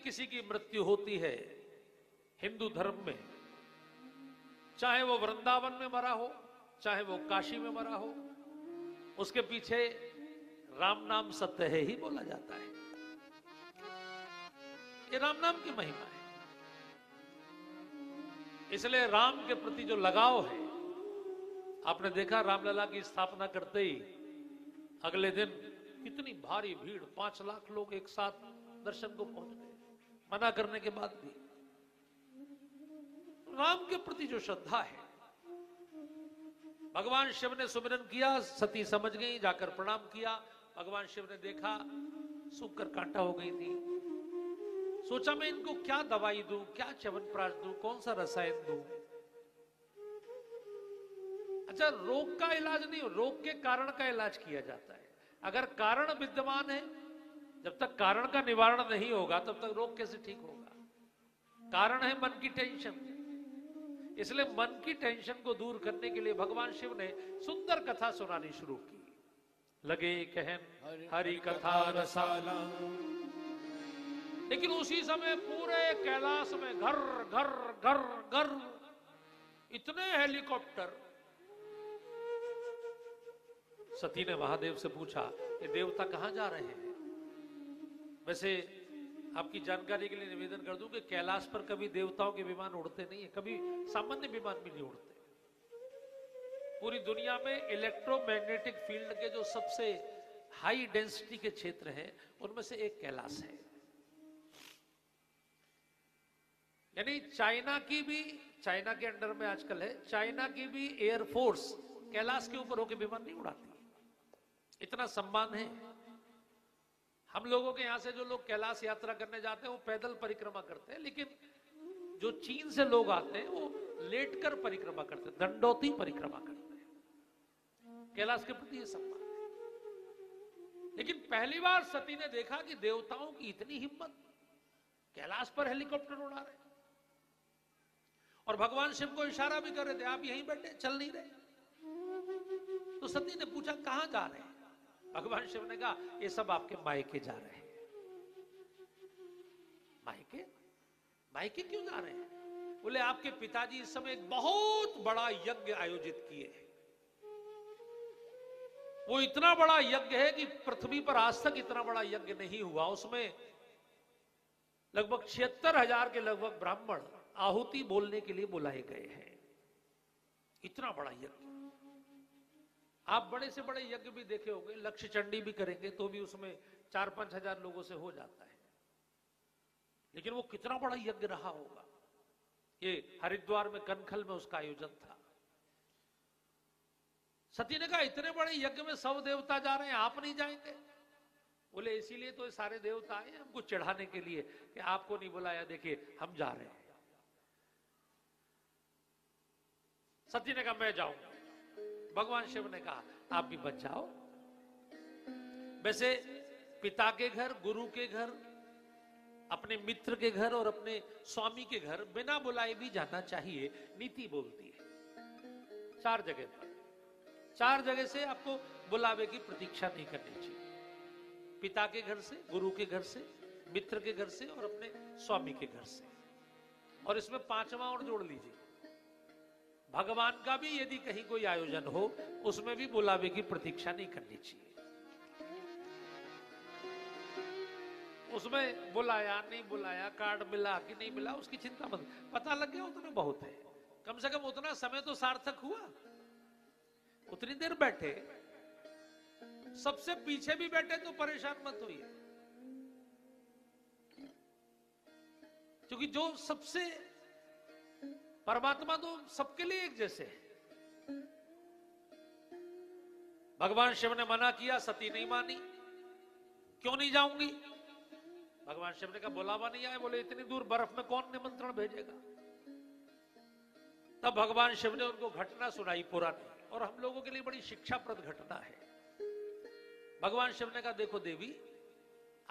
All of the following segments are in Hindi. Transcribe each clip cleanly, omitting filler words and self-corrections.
किसी की मृत्यु होती है हिंदू धर्म में, चाहे वो वृंदावन में मरा हो, चाहे वो काशी में मरा हो, उसके पीछे राम नाम सत्य है ही बोला जाता है। ये राम नाम की महिमा है। इसलिए राम के प्रति जो लगाव है, आपने देखा रामलला की स्थापना करते ही अगले दिन कितनी भारी भीड़, 5 लाख लोग एक साथ दर्शन को पहुंच गए, मना करने के बाद भी। राम के प्रति जो श्रद्धा है, भगवान शिव ने सुमिरन किया, सती समझ गई, जाकर प्रणाम किया। भगवान शिव ने देखा सूख कर कांटा हो गई थी, सोचा मैं इनको क्या दवाई दूं, क्या च्यवनप्राश दूं, कौन सा रसायन दूं। अच्छा, रोग का इलाज नहीं, रोग के कारण का इलाज किया जाता है। अगर कारण विद्यमान है, जब तक कारण का निवारण नहीं होगा तब तक रोग कैसे ठीक होगा। कारण है मन की टेंशन, इसलिए मन की टेंशन को दूर करने के लिए भगवान शिव ने सुंदर कथा सुनानी शुरू की। लगे कहन हरि कथा रसाला, लेकिन उसी समय पूरे कैलाश में घर घर घर घर इतने हेलीकॉप्टर। सती ने महादेव से पूछा, ये देवता कहां जा रहे हैं? वैसे आपकी जानकारी के लिए निवेदन कर दूं कि कैलाश पर कभी देवताओं के विमान उड़ते नहीं है, कभी सामान्य विमान भी नहीं उड़ते। पूरी दुनिया में इलेक्ट्रोमैग्नेटिक फील्ड के जो सबसे हाई डेंसिटी के क्षेत्र हैं, उनमें से एक कैलाश है। यानी चाइना की भी, चाइना के अंडर में आजकल है, चाइना की भी एयरफोर्स कैलाश के ऊपर होकर विमान नहीं उड़ाती। इतना सम्मान है। हम लोगों के यहां से जो लोग कैलाश यात्रा करने जाते हैं वो पैदल परिक्रमा करते हैं, लेकिन जो चीन से लोग आते हैं वो लेटकर परिक्रमा करते हैं, दंडौती परिक्रमा करते हैं। कैलाश के प्रति ये सम्मान है। लेकिन पहली बार सती ने देखा कि देवताओं की इतनी हिम्मत, कैलाश पर हेलीकॉप्टर उड़ा रहे, और भगवान शिव को इशारा भी कर रहे थे, आप यहीं बैठे, चल नहीं रहे। तो सती ने पूछा कहां जा रहे हैं? भगवान शिव ने कहा ये सब आपके मायके जा रहे हैं। मायके? मायके क्यों जा रहे हैं? बोले आपके पिताजी इस समय एक बहुत बड़ा यज्ञ आयोजित किए हैं। वो इतना बड़ा यज्ञ है कि पृथ्वी पर आज तक इतना बड़ा यज्ञ नहीं हुआ। उसमें लगभग 76,000 के लगभग ब्राह्मण आहुति बोलने के लिए बुलाए गए हैं। इतना बड़ा यज्ञ। आप बड़े से बड़े यज्ञ भी देखे होंगे, लक्ष्य चंडी भी करेंगे तो भी उसमें 4-5 हजार लोगों से हो जाता है। लेकिन वो कितना बड़ा यज्ञ रहा होगा। ये हरिद्वार में कनखल में उसका आयोजन था। सती ने कहा इतने बड़े यज्ञ में सब देवता जा रहे हैं, आप नहीं जाएंगे? बोले इसीलिए तो सारे देवता आए हमको चढ़ाने के लिए कि आपको नहीं बुलाया, देखिए हम जा रहे हैं। सती ने कहा मैं जाऊंगा। भगवान शिव ने कहा आप भी बच जाओ। वैसे पिता के घर, गुरु के घर, अपने मित्र के घर और अपने स्वामी के घर बिना बुलाए भी जाना चाहिए, नीति बोलती है। 4 जगह पर, 4 जगह से आपको बुलावे की प्रतीक्षा नहीं करनी चाहिए। पिता के घर से, गुरु के घर से, मित्र के घर से और अपने स्वामी के घर से। और इसमें 5वां और जोड़ लीजिए, भगवान का भी यदि कहीं कोई आयोजन हो उसमें भी बुलावे की प्रतीक्षा नहीं करनी चाहिए। उसमें बुलाया नहीं बुलाया, कार्ड मिला कि नहीं मिला, उसकी चिंता मत, पता लग गया उतना बहुत है। कम से कम उतना समय तो सार्थक हुआ। उतनी देर बैठे, सबसे पीछे भी बैठे तो परेशान मत होइए, क्योंकि जो सबसे, परमात्मा तो सबके लिए एक जैसे है। भगवान शिव ने मना किया, सती नहीं मानी। क्यों नहीं जाऊंगी? भगवान शिव ने कहा बुलावा नहीं आए। बोले इतनी दूर बर्फ में कौन निमंत्रण भेजेगा? तब भगवान शिव ने उनको घटना सुनाई पुरानी, और हम लोगों के लिए बड़ी शिक्षाप्रद घटना है। भगवान शिव ने कहा देखो देवी,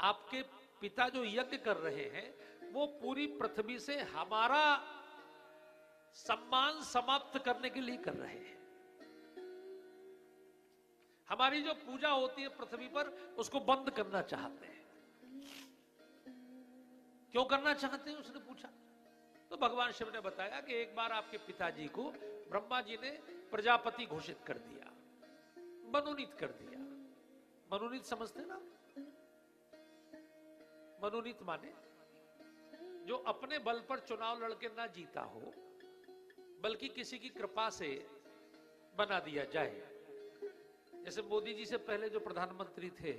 आपके पिता जो यज्ञ कर रहे हैं वो पूरी पृथ्वी से हमारा सम्मान समाप्त करने के लिए कर रहे हैं। हमारी जो पूजा होती है पृथ्वी पर उसको बंद करना चाहते हैं। क्यों करना चाहते हैं, उसने पूछा। तो भगवान शिव ने बताया कि एक बार आपके पिताजी को ब्रह्मा जी ने प्रजापति घोषित कर दिया, मनोनीत कर दिया। मनोनीत समझते ना? मनोनीत माने जो अपने बल पर चुनाव लड़के ना जीता हो, बल्कि किसी की कृपा से बना दिया जाए। जैसे मोदी जी से पहले जो प्रधानमंत्री थे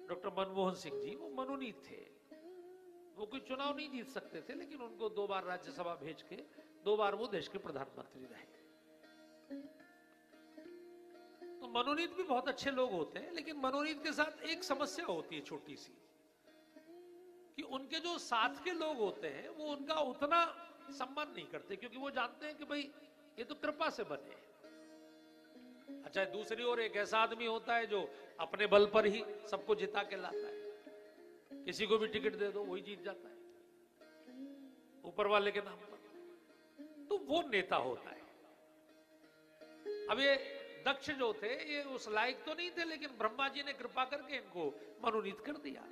डॉक्टर मनमोहन सिंह जी, वो मनोनीत थे। वो कोई चुनाव नहीं जीत सकते थे, लेकिन उनको 2 बार राज्यसभा भेज के 2 बार वो देश के प्रधानमंत्री रहे। तो मनोनीत भी बहुत अच्छे लोग होते हैं, लेकिन मनोनीत के साथ एक समस्या होती है छोटी सी, कि उनके जो साथ के लोग होते हैं वो उनका उतना सम्मान नहीं करते, क्योंकि वो जानते हैं कि भाई ये तो कृपा से बने। अच्छा, दूसरी ओर एक ऐसा आदमी होता है जो अपने बल पर ही सबको जिता के लाता है, किसी को भी टिकट दे दो वही जीत जाता है ऊपर वाले के नाम पर, तो वो नेता होता है। अब ये दक्ष जो थे ये उस लायक तो नहीं थे, लेकिन ब्रह्मा जी ने कृपा करके इनको मनोनीत कर दिया।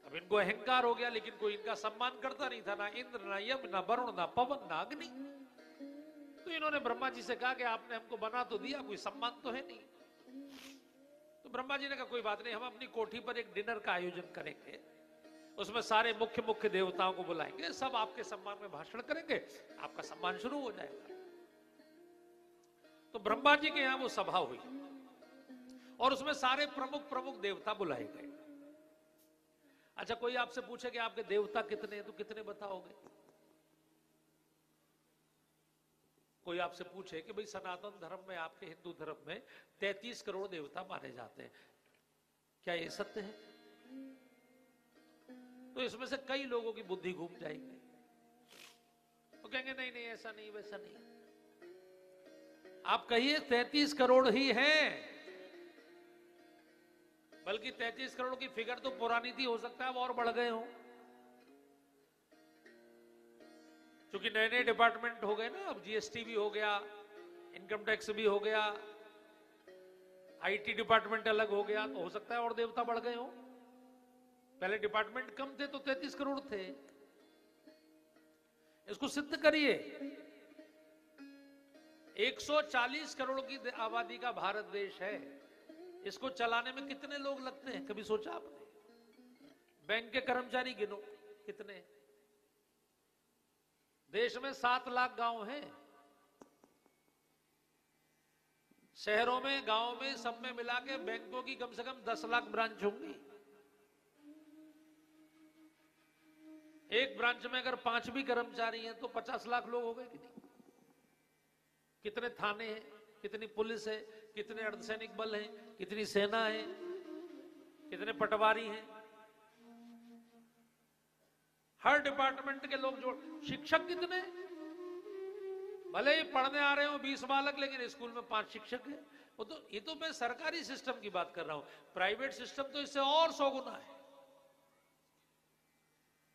अब इनको अहंकार हो गया, लेकिन कोई इनका सम्मान करता नहीं था, ना इंद्र, ना यम, ना वरुण, ना पवन, ना अग्नि। तो इन्होंने ब्रह्मा जी से कहा कि आपने हमको बना तो दिया, कोई सम्मान तो है नहीं। तो ब्रह्मा जी ने कहा कोई बात नहीं, हम अपनी कोठी पर एक डिनर का आयोजन करेंगे, उसमें सारे मुख्य मुख्य देवताओं को बुलाएंगे, सब आपके सम्मान में भाषण करेंगे, आपका सम्मान शुरू हो जाएगा। तो ब्रह्मा जी के यहां वो सभा हुई और उसमें सारे प्रमुख प्रमुख देवता बुलाए गए। अच्छा, कोई आपसे पूछे कि आपके देवता कितने हैं, तो कितने बताओगे? कोई आपसे पूछे कि भाई सनातन धर्म में, आपके हिंदू धर्म में 33 करोड़ देवता माने जाते हैं, क्या ये सत्य है? तो इसमें से कई लोगों की बुद्धि घूम जाएगी, वो कहेंगे नहीं नहीं ऐसा नहीं, वैसा नहीं। आप कहिए 33 करोड़ ही हैं, बल्कि 33 करोड़ की फिगर तो पुरानी थी, हो सकता है वो और बढ़ गए हो, क्योंकि नए नए डिपार्टमेंट हो गए ना। अब जीएसटी भी हो गया, इनकम टैक्स भी हो गया, आईटी डिपार्टमेंट अलग हो गया, तो हो सकता है और देवता बढ़ गए हो। पहले डिपार्टमेंट कम थे तो 33 करोड़ थे। इसको सिद्ध करिए। 140 करोड़ की आबादी का भारत देश है, इसको चलाने में कितने लोग लगते हैं, कभी सोचा आपने? बैंक के कर्मचारी गिनो कितने? देश में 7 लाख गांव हैं, शहरों में, गांव में, सब में मिला के बैंकों की कम से कम 10 लाख ब्रांच होंगी। एक ब्रांच में अगर 5 भी कर्मचारी हैं तो 50 लाख लोग हो गए कि नहीं? कितने थाने हैं, कितनी पुलिस है, कितने अर्धसैनिक बल हैं, कितनी सेना है, कितने पटवारी हैं, हर डिपार्टमेंट के लोग जोड़। शिक्षक कितने? भले ही पढ़ने आ रहे हो 20 बालक, लेकिन स्कूल में 5 शिक्षक हैं। वो तो, ये तो मैं सरकारी सिस्टम की बात कर रहा हूं, प्राइवेट सिस्टम तो इससे और 100 गुना है।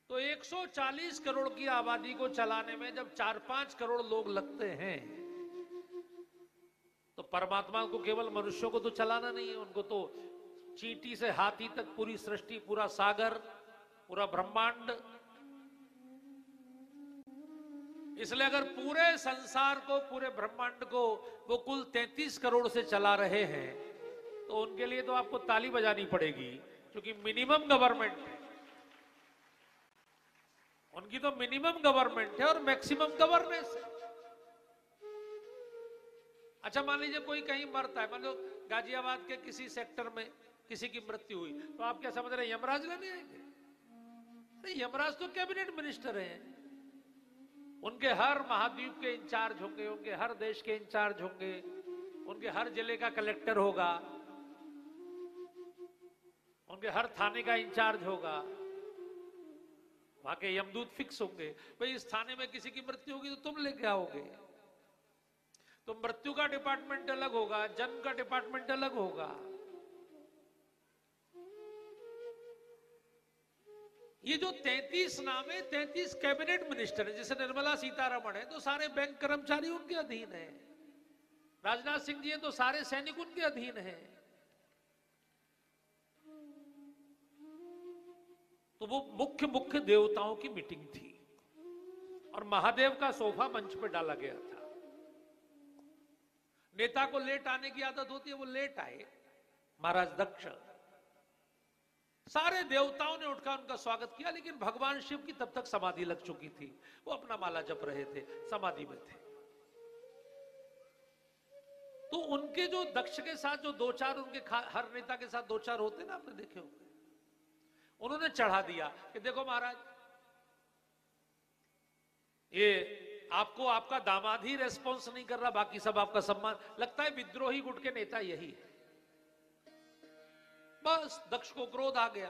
तो 140 करोड़ की आबादी को चलाने में जब 4-5 करोड़ लोग लगते हैं, तो परमात्मा को केवल मनुष्यों को तो चलाना नहीं है, उनको तो चींटी से हाथी तक पूरी सृष्टि, पूरा सागर, पूरा ब्रह्मांड। इसलिए अगर पूरे संसार को, पूरे ब्रह्मांड को वो कुल 33 करोड़ से चला रहे हैं, तो उनके लिए तो आपको ताली बजानी पड़ेगी, क्योंकि मिनिमम गवर्नमेंट है उनकी, तो मिनिमम गवर्नमेंट है और मैक्सिमम गवर्नेंस है। अच्छा, मान लीजिए कोई कहीं मरता है, मान लो गाजियाबाद के किसी सेक्टर में किसी की मृत्यु हुई, तो आप क्या समझ रहे हैं यमराज लेने आएंगे? नहीं, यमराज तो कैबिनेट मिनिस्टर हैं, उनके हर महाद्वीप के इंचार्ज होंगे, उनके हर देश के इंचार्ज होंगे, उनके हर जिले का कलेक्टर होगा, उनके हर थाने का इंचार्ज होगा, वहां के यमदूत फिक्स होंगे। भाई इस थाने में किसी की मृत्यु होगी तो तुम लेके आओगे, तो मृत्यु का डिपार्टमेंट अलग होगा, जन्म का डिपार्टमेंट अलग होगा। ये जो 33 नाम है, 33 कैबिनेट मिनिस्टर है, जैसे निर्मला सीतारमण है तो सारे बैंक कर्मचारी उनके अधीन है, राजनाथ सिंह जी है तो सारे सैनिक उनके अधीन है। तो वो मुख्य मुख्य देवताओं की मीटिंग थी और महादेव का सोफा मंच पे डाला गया था। नेता को लेट आने की आदत होती है, वो लेट आए। महाराज दक्ष, सारे देवताओं ने उठकर उनका स्वागत किया, लेकिन भगवान शिव की तब तक समाधि लग चुकी थी। वो अपना माला जप रहे थे, समाधि में थे। तो उनके जो दक्ष के साथ जो दो चार उनके हर नेता के साथ दो चार होते ना, आपने देखे होंगे, उन्होंने चढ़ा दिया कि देखो महाराज, ये आपको आपका दामाद ही रेस्पॉन्स नहीं कर रहा, बाकी सब आपका सम्मान। लगता है विद्रोही गुट के नेता यही है। बस दक्ष को क्रोध आ गया।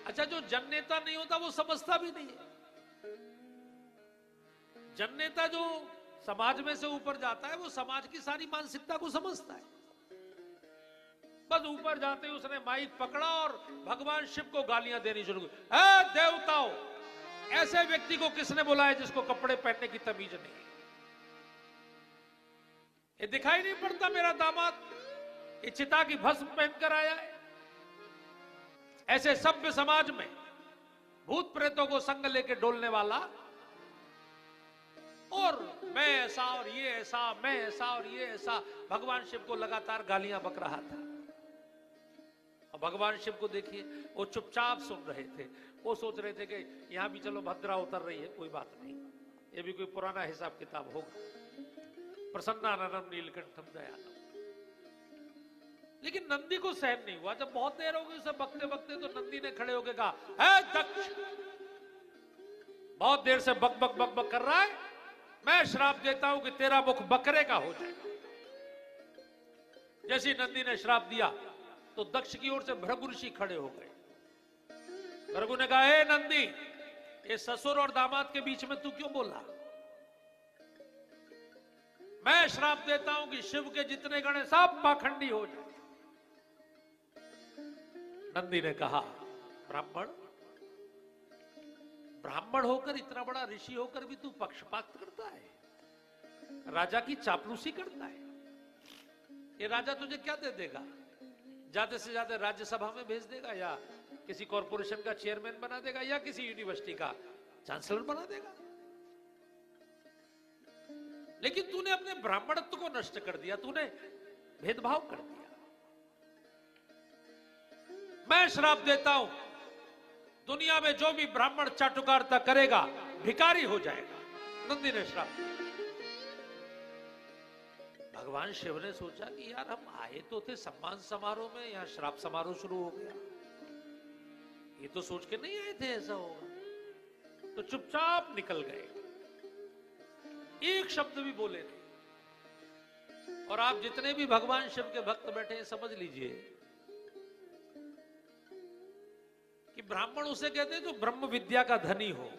अच्छा, जो जन नेता नहीं होता वो समझता भी नहीं है। जन नेता जो समाज में से ऊपर जाता है, वो समाज की सारी मानसिकता को समझता है। बस ऊपर जाते ही उसने माइक पकड़ा और भगवान शिव को गालियां देनी शुरू की। देवताओं, ऐसे व्यक्ति को किसने बुलाया जिसको कपड़े पहनने की तमीज नहीं है? ये दिखाई नहीं पड़ता मेरा दामाद ये चिता की भस्म पहनकर आया है? ऐसे सभ्य समाज में भूत प्रेतों को संग लेके डोलने वाला, और मैं ऐसा और ये ऐसा, मैं ऐसा और ये ऐसा, भगवान शिव को लगातार गालियां बक रहा था। और भगवान शिव को देखिए, वो चुपचाप सुन रहे थे। वो सोच रहे थे कि यहां भी चलो भद्रा उतर रही है, कोई बात नहीं, ये भी कोई पुराना हिसाब किताब होगा। प्रसन्नानंदम नीलकंठम दयालम। लेकिन नंदी को सहन नहीं हुआ। जब बहुत देर हो गई उसे बकते बकते, तो नंदी ने खड़े होकर कहा, है दक्ष, बहुत देर से बक बक बक बक कर रहा है, मैं श्राप देता हूं कि तेरा मुख बकरे का हो जाएगा। जैसे नंदी ने श्राप दिया तो दक्ष की ओर से भृगु ऋषि खड़े हो गए। भृगु ने कहा, हे नंदी, ये ससुर और दामाद के बीच में तू क्यों बोला? मैं श्राप देता हूं कि शिव के जितने गण हैं सब पाखंडी हो जाए। नंदी ने कहा, ब्राह्मण, ब्राह्मण होकर, इतना बड़ा ऋषि होकर भी तू पक्षपात करता है, राजा की चापलूसी करता है। ये राजा तुझे क्या दे देगा? ज्यादा से ज्यादा राज्यसभा में भेज देगा, या किसी कॉरपोरेशन का चेयरमैन बना देगा, या किसी यूनिवर्सिटी का चांसलर बना देगा। लेकिन तूने अपने ब्राह्मणत्व को नष्ट कर दिया, तूने भेदभाव कर दिया। मैं श्राप देता हूं, दुनिया में जो भी ब्राह्मण चाटुकारिता करेगा भिखारी हो जाएगा। नंदी ने श्राप दिया। भगवान शिव ने सोचा कि यार, हम आए तो थे सम्मान समारोह में, यहां श्राप समारोह शुरू हो गया। ये तो सोच के नहीं आए थे ऐसा होगा। तो चुपचाप निकल गए, एक शब्द भी बोले नहीं। और आप जितने भी भगवान शिव के भक्त बैठे हैं, समझ लीजिए कि ब्राह्मण उसे कहते हैं जो ब्रह्म विद्या का धनी हो,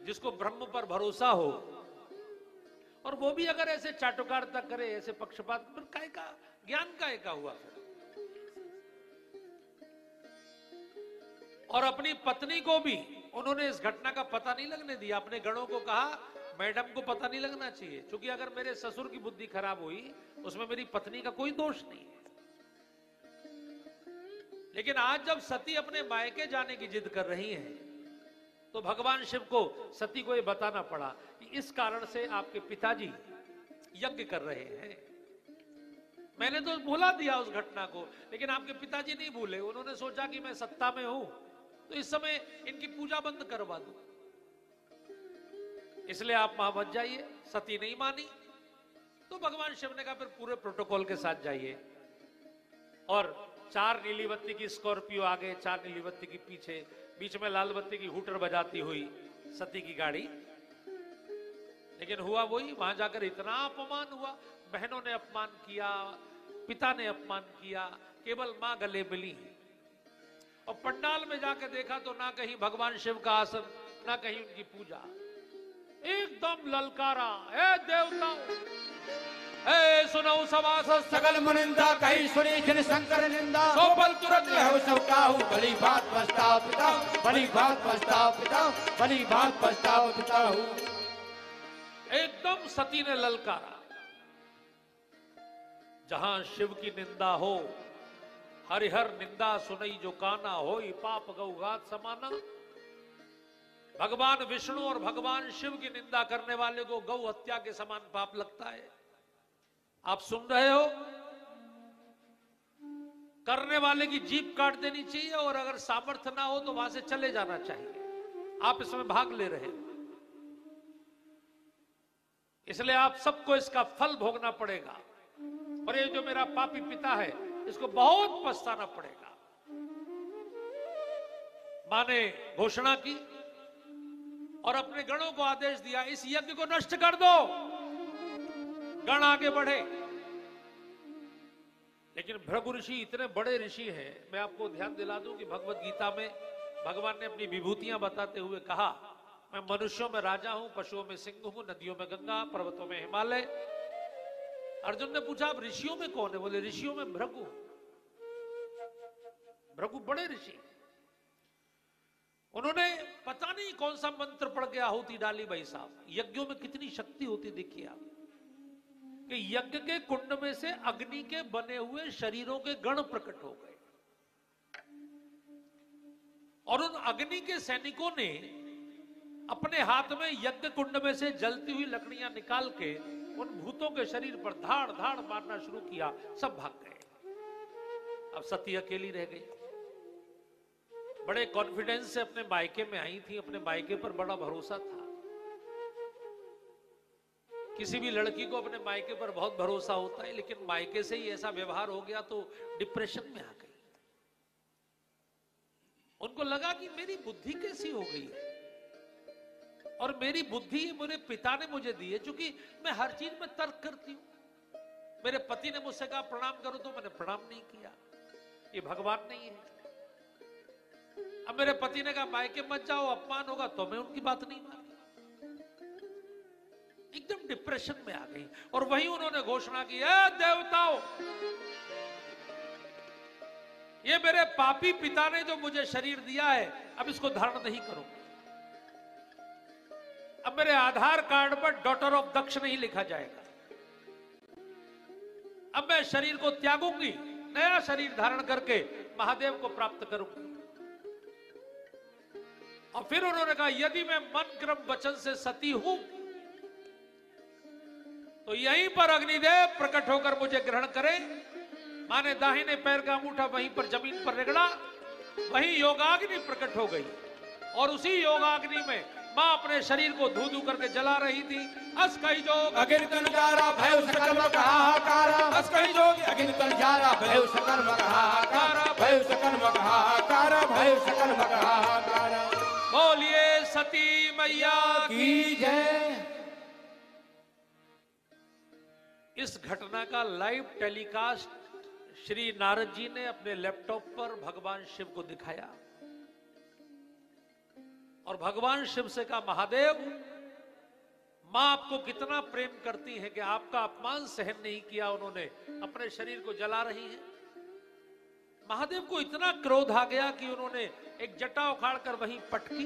जिसको ब्रह्म पर भरोसा हो। और वो भी अगर ऐसे चाटुकारिता करे, ऐसे पक्षपात, फिर काय का ज्ञान काय का हुआ फिर? और अपनी पत्नी को भी उन्होंने इस घटना का पता नहीं लगने दिया। अपने गणों को कहा, मैडम को पता नहीं लगना चाहिए, क्योंकि अगर मेरे ससुर की बुद्धि खराब हुई उसमें मेरी पत्नी का कोई दोष नहीं है। लेकिन आज जब सती अपने मायके जाने की जिद कर रही हैं, तो भगवान शिव को, सती को यह बताना पड़ा कि इस कारण से आपके पिताजी यज्ञ कर रहे हैं। मैंने तो भुला दिया उस घटना को, लेकिन आपके पिताजी नहीं भूले। उन्होंने सोचा कि मैं सत्ता में हूं तो इस समय इनकी पूजा बंद करवा दूं, इसलिए आप वहां मत जाइए। सती नहीं मानी तो भगवान शिव ने कहा फिर पूरे प्रोटोकॉल के साथ जाइए। और 4 नीली बत्ती की स्कॉर्पियो आगे, 4 नीली बत्ती की पीछे, बीच में लाल बत्ती की हूटर बजाती हुई सती की गाड़ी। लेकिन हुआ वही, वहां जाकर इतना अपमान हुआ। बहनों ने अपमान किया, पिता ने अपमान किया, केवल मां गले मिली। और पंडाल में जाकर देखा तो ना कहीं भगवान शिव का आसन, ना कहीं उनकी पूजा। एकदम ललकारा, हे देवता, हे सुनो सवास सकल मुनिंदा, कहीं सुनी खिन शंकर निंदा। सोपल तुरंत लहु सब काहू, भली बात पछताओ पिताऊ, भली बात पछताओ पिताऊ, भली बात पछताओ पिताऊ। एकदम सती ने ललकारा, जहां शिव की निंदा हो हरिहर निंदा सुनई जो काना होई पाप गौघात समाना। भगवान विष्णु और भगवान शिव की निंदा करने वाले को गौ हत्या के समान पाप लगता है। आप सुन रहे हो, करने वाले की जीभ काट देनी चाहिए और अगर सामर्थ्य ना हो तो वहां से चले जाना चाहिए। आप इसमें भाग ले रहे हो, इसलिए आप सबको इसका फल भोगना पड़ेगा। और ये जो मेरा पापी पिता है इसको बहुत पछताना पड़ेगा। मां ने घोषणा की और अपने गणों को आदेश दिया, इस यज्ञ को नष्ट कर दो। गण आगे बढ़े, लेकिन भृगु ऋषि इतने बड़े ऋषि हैं। मैं आपको ध्यान दिला दूं कि भगवत गीता में भगवान ने अपनी विभूतियां बताते हुए कहा, मैं मनुष्यों में राजा हूं, पशुओं में सिंह हूं, नदियों में गंगा, पर्वतों में हिमालय। अर्जुन ने पूछा, अब ऋषियों में कौन है? बोले ऋषियों में भृगु। भृगु बड़े ऋषि, उन्होंने पता नहीं कौन सा मंत्र पढ़ के आहुति डाली। भाई साहब, यज्ञों में कितनी शक्ति होती देखिए आप, कि यज्ञ के कुंड में से अग्नि के बने हुए शरीरों के गण प्रकट हो गए और उन अग्नि के सैनिकों ने अपने हाथ में यज्ञ कुंड में से जलती हुई लकड़ियां निकाल के उन भूतों के शरीर पर धाड़ धाड़ मारना शुरू किया। सब भाग गए। अब सती अकेली रह गई। बड़े कॉन्फिडेंस से अपने मायके में आई थी, अपने मायके पर बड़ा भरोसा था। किसी भी लड़की को अपने मायके पर बहुत भरोसा होता है, लेकिन मायके से ही ऐसा व्यवहार हो गया तो डिप्रेशन में आ गई। उनको लगा कि मेरी बुद्धि कैसी हो गई है, और मेरी बुद्धि मेरे पिता ने मुझे दी है, क्योंकि मैं हर चीज में तर्क करती हूं। मेरे पति ने मुझसे कहा प्रणाम करो तो मैंने प्रणाम नहीं किया, ये भगवान नहीं है। अब मेरे पति ने कहा मायके मत जाओ, अपमान होगा, तो मैं उनकी बात नहीं मानी। एकदम डिप्रेशन में आ गई। और वहीं उन्होंने घोषणा की, देवताओं, ये मेरे पापी पिता ने जो मुझे शरीर दिया है, अब इसको धारण नहीं करो। अब मेरे आधार कार्ड पर डॉटर ऑफ दक्ष नहीं लिखा जाएगा। अब मैं शरीर को त्यागूंगी, नया शरीर धारण करके महादेव को प्राप्त करूंगी। और फिर उन्होंने कहा, यदि मैं मन क्रम वचन से सती हूं तो यहीं पर अग्निदेव प्रकट होकर मुझे ग्रहण करें। मां ने दाहिने पैर का अंगूठा वहीं पर जमीन पर रगड़ा, वहीं योगाग्नि प्रकट हो गई। और उसी योगाग्नि में मां अपने शरीर को धू धू करके जला रही थी। अस कही जोग अगिनतन जारा भय सकल मग हाहाकार, अस कही जोग अगिनतन जारा भय सकल मग हाहाकार, भय सकल मग हाहाकार, भय सकल मग हाहाकार। बोलिए सती मैया की जय। इस घटना का लाइव टेलीकास्ट श्री नारद जी ने अपने लैपटॉप पर भगवान शिव को दिखाया और भगवान शिव से कहा, महादेव, मां आपको कितना प्रेम करती है कि आपका अपमान सहन नहीं किया, उन्होंने अपने शरीर को जला रही है। महादेव को इतना क्रोध आ गया कि उन्होंने एक जटा उखाड़कर वहीं पटकी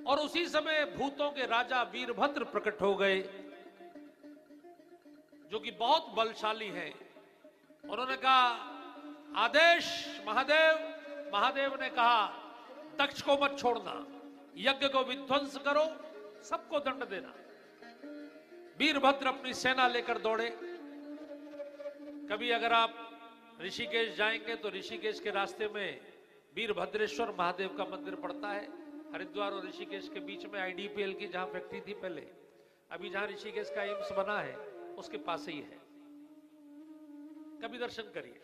और उसी समय भूतों के राजा वीरभद्र प्रकट हो गए, जो कि बहुत बलशाली हैं। उन्होंने कहा, आदेश महादेव। महादेव ने कहा, दक्ष को मत छोड़ना, यज्ञ को विध्वंस करो, सबको दंड देना। वीरभद्र अपनी सेना लेकर दौड़े। कभी अगर आप ऋषिकेश जाएंगे तो ऋषिकेश के रास्ते में वीरभद्रेश्वर महादेव का मंदिर पड़ता है। हरिद्वार और ऋषिकेश के बीच में आईडीपीएल की जहां फैक्ट्री थी पहले, अभी जहां ऋषिकेश का एम्स बना है उसके पास ही है। कभी दर्शन करिए।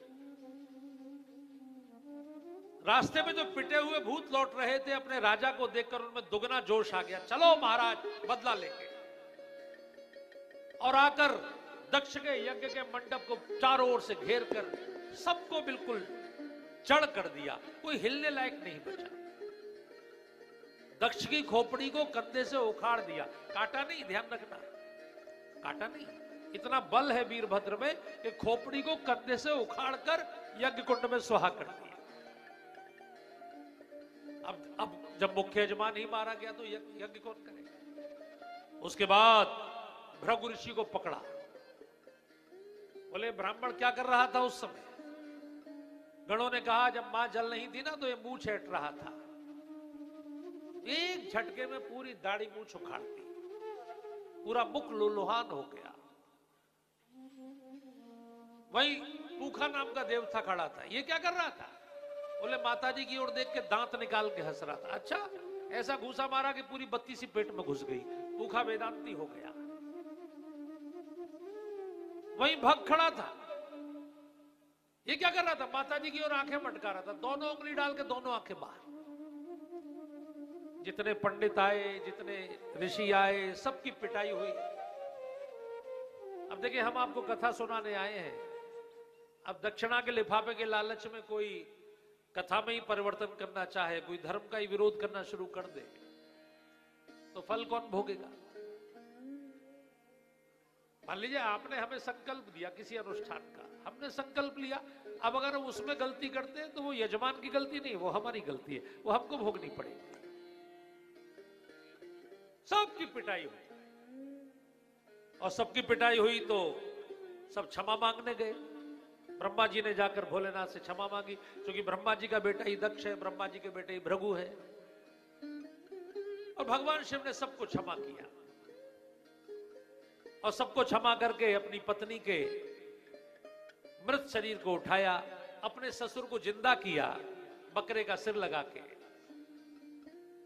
रास्ते में जो पिटे हुए भूत लौट रहे थे, अपने राजा को देखकर उनमें दुगना जोश आ गया। चलो महाराज, बदला लेंगे। और आकर दक्ष के यज्ञ के मंडप को चारों ओर से घेर कर सबको बिल्कुल जड़ कर दिया। कोई हिलने लायक नहीं बचा। दक्ष की खोपड़ी को कंधे से उखाड़ दिया। काटा नहीं, ध्यान रखना, काटा नहीं। इतना बल है वीरभद्र में कि खोपड़ी को कंधे से उखाड़कर यज्ञ कुंड में सुहा कर दिया। अब जब मुख्य यजमान ही मारा गया तो यज्ञ कौन करेगा? उसके बाद भृगु ऋषि को पकड़ा। बोले ब्राह्मण क्या कर रहा था उस समय? गणों ने कहा जब मां जल नहीं थी ना तो ये मुंह छेट रहा था, एक झटके में पूरी दाढ़ी मूंछ उखाड़ दी, पूरा मुख लुलुहान हो गया। वही पूखा नाम का देव था खड़ा था, ये क्या कर रहा था? बोले माताजी की ओर देख के दांत निकाल के हंस रहा था। अच्छा, ऐसा घूसा मारा कि पूरी बत्ती सी पेट में घुस गई, पूखा वेदांती हो गया। वही भग खड़ा था, ये क्या कर रहा था? माताजी की ओर आंखें मटका रहा था, दोनों उंगली डाल के दोनों आंखें बाहर। जितने पंडित आए, जितने ऋषि आए, सबकी पिटाई हुई। अब देखिए, हम आपको कथा सुनाने आए हैं। अब दक्षिणा के लिफाफे के लालच में कोई कथा में ही परिवर्तन करना चाहे, कोई धर्म का ही विरोध करना शुरू कर दे, तो फल कौन भोगेगा? मान लीजिए आपने हमें संकल्प दिया किसी अनुष्ठान का, हमने संकल्प लिया, अब अगर हम उसमें गलती करते हैं तो वो यजमान की गलती नहीं, वो हमारी गलती है, वो हमको भोगनी पड़ेगी। सबकी पिटाई हुई, और सबकी पिटाई हुई तो सब क्षमा मांगने गए। ब्रह्मा जी ने जाकर भोलेनाथ से क्षमा मांगी, क्योंकि ब्रह्मा जी का बेटा ही दक्ष है, ब्रह्मा जी के बेटे ही भृगु है, और भगवान शिव ने सबको क्षमा किया, और सबको क्षमा करके अपनी पत्नी के मृत शरीर को उठाया, अपने ससुर को जिंदा किया बकरे का सिर लगा के।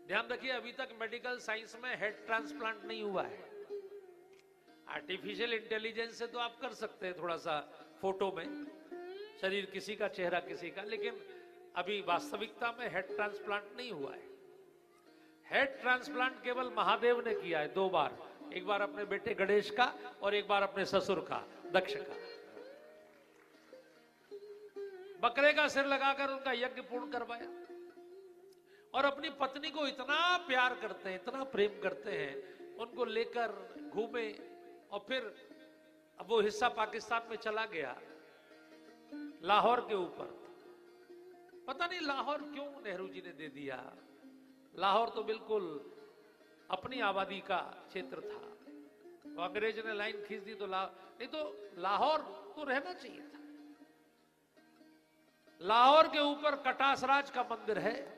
ध्यान रखिए, अभी तक मेडिकल साइंस में हेड ट्रांसप्लांट नहीं हुआ है। आर्टिफिशियल इंटेलिजेंस से तो आप कर सकते हैं थोड़ा सा फोटो में शरीर किसी का, चेहरा किसी का, लेकिन अभी वास्तविकता में हेड ट्रांसप्लांट नहीं हुआ है। हेड ट्रांसप्लांट केवल महादेव ने किया है 2 बार, एक बार अपने बेटे गणेश का और एक बार अपने ससुर का, दक्ष का। बकरे का सिर लगाकर उनका यज्ञ पूर्ण करवाया, और अपनी पत्नी को इतना प्यार करते हैं, इतना प्रेम करते हैं, उनको लेकर घूमे, और फिर अब वो हिस्सा पाकिस्तान में चला गया, लाहौर के ऊपर। पता नहीं लाहौर क्यों नेहरू जी ने दे दिया, लाहौर तो बिल्कुल अपनी आबादी का क्षेत्र था, तो अंग्रेज ने लाइन खींच दी, तो नहीं तो लाहौर तो रहना चाहिए था। लाहौर के ऊपर कटासराज का मंदिर है,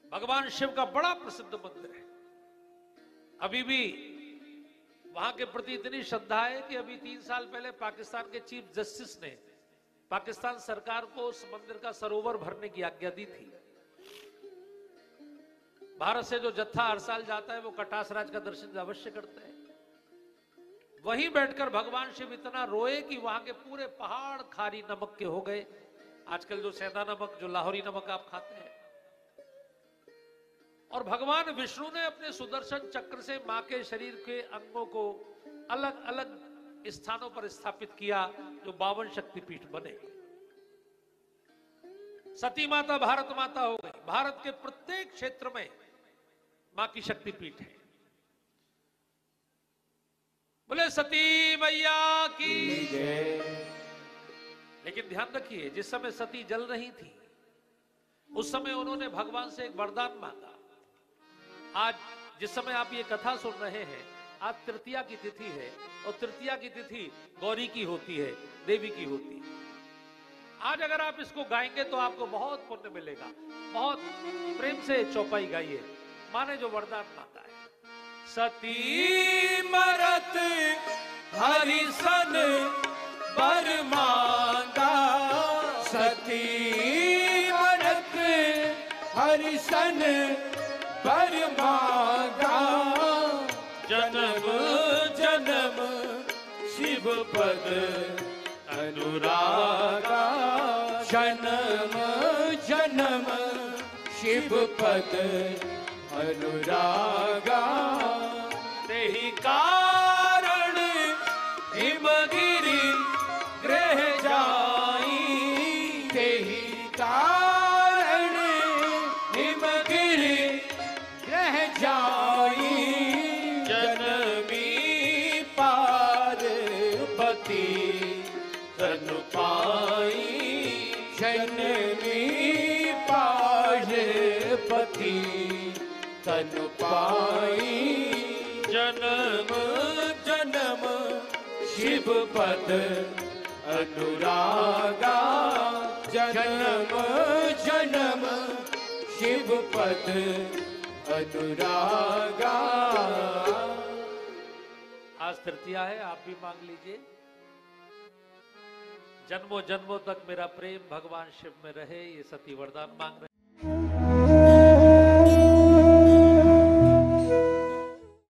भगवान शिव का बड़ा प्रसिद्ध मंदिर है। अभी भी वहां के प्रति इतनी श्रद्धा है कि अभी 3 साल पहले पाकिस्तान के चीफ जस्टिस ने पाकिस्तान सरकार को उस मंदिर का सरोवर भरने की आज्ञा दी थी। भारत से जो जत्था हर साल जाता है वो कटासराज का दर्शन अवश्य करते हैं। वहीं बैठकर भगवान शिव इतना रोए कि वहां के पूरे पहाड़ खारी नमक के हो गए। आजकल जो सेंधा नमक, जो लाहौरी नमक आप खाते हैं, और भगवान विष्णु ने अपने सुदर्शन चक्र से मां के शरीर के अंगों को अलग अलग स्थानों पर स्थापित किया, जो 52 शक्तिपीठ बने। सती माता भारत माता हो गई। भारत के प्रत्येक क्षेत्र में मां की शक्तिपीठ है। बोले सती मैया की जय। लेकिन ध्यान रखिए, जिस समय सती जल रही थी उस समय उन्होंने भगवान से एक वरदान मांगा। आज जिस समय आप ये कथा सुन रहे हैं, आज तृतीया की तिथि है, और तृतीया की तिथि गौरी की होती है, देवी की होती है। आज अगर आप इसको गाएंगे तो आपको बहुत पुण्य मिलेगा। बहुत प्रेम से चौपाई गाइए, माने जो वरदान मांगा है। सती मरत हरिसन बर मांगा, सती मरत हरिसन बर मांगा, जन्म जन्म शिव पद अनुरागा, जन्म जन्म शिव पद अनुरागा, तेहि कारण हिमगिरि ग्रह जाई, तेहि कारण हिमगिरि ग्रह जाई, जनमी पार्वती तनु पाई, जनमी पार्वती तनु पाई, जन्म जन्म शिव पद अनुरागा, जन्म जन्म शिव पद अनुरागा। आज तृतीया है, आप भी मांग लीजिए। जन्मों जन्मों तक मेरा प्रेम भगवान शिव में रहे, ये सती वरदान मांग रहे हैं।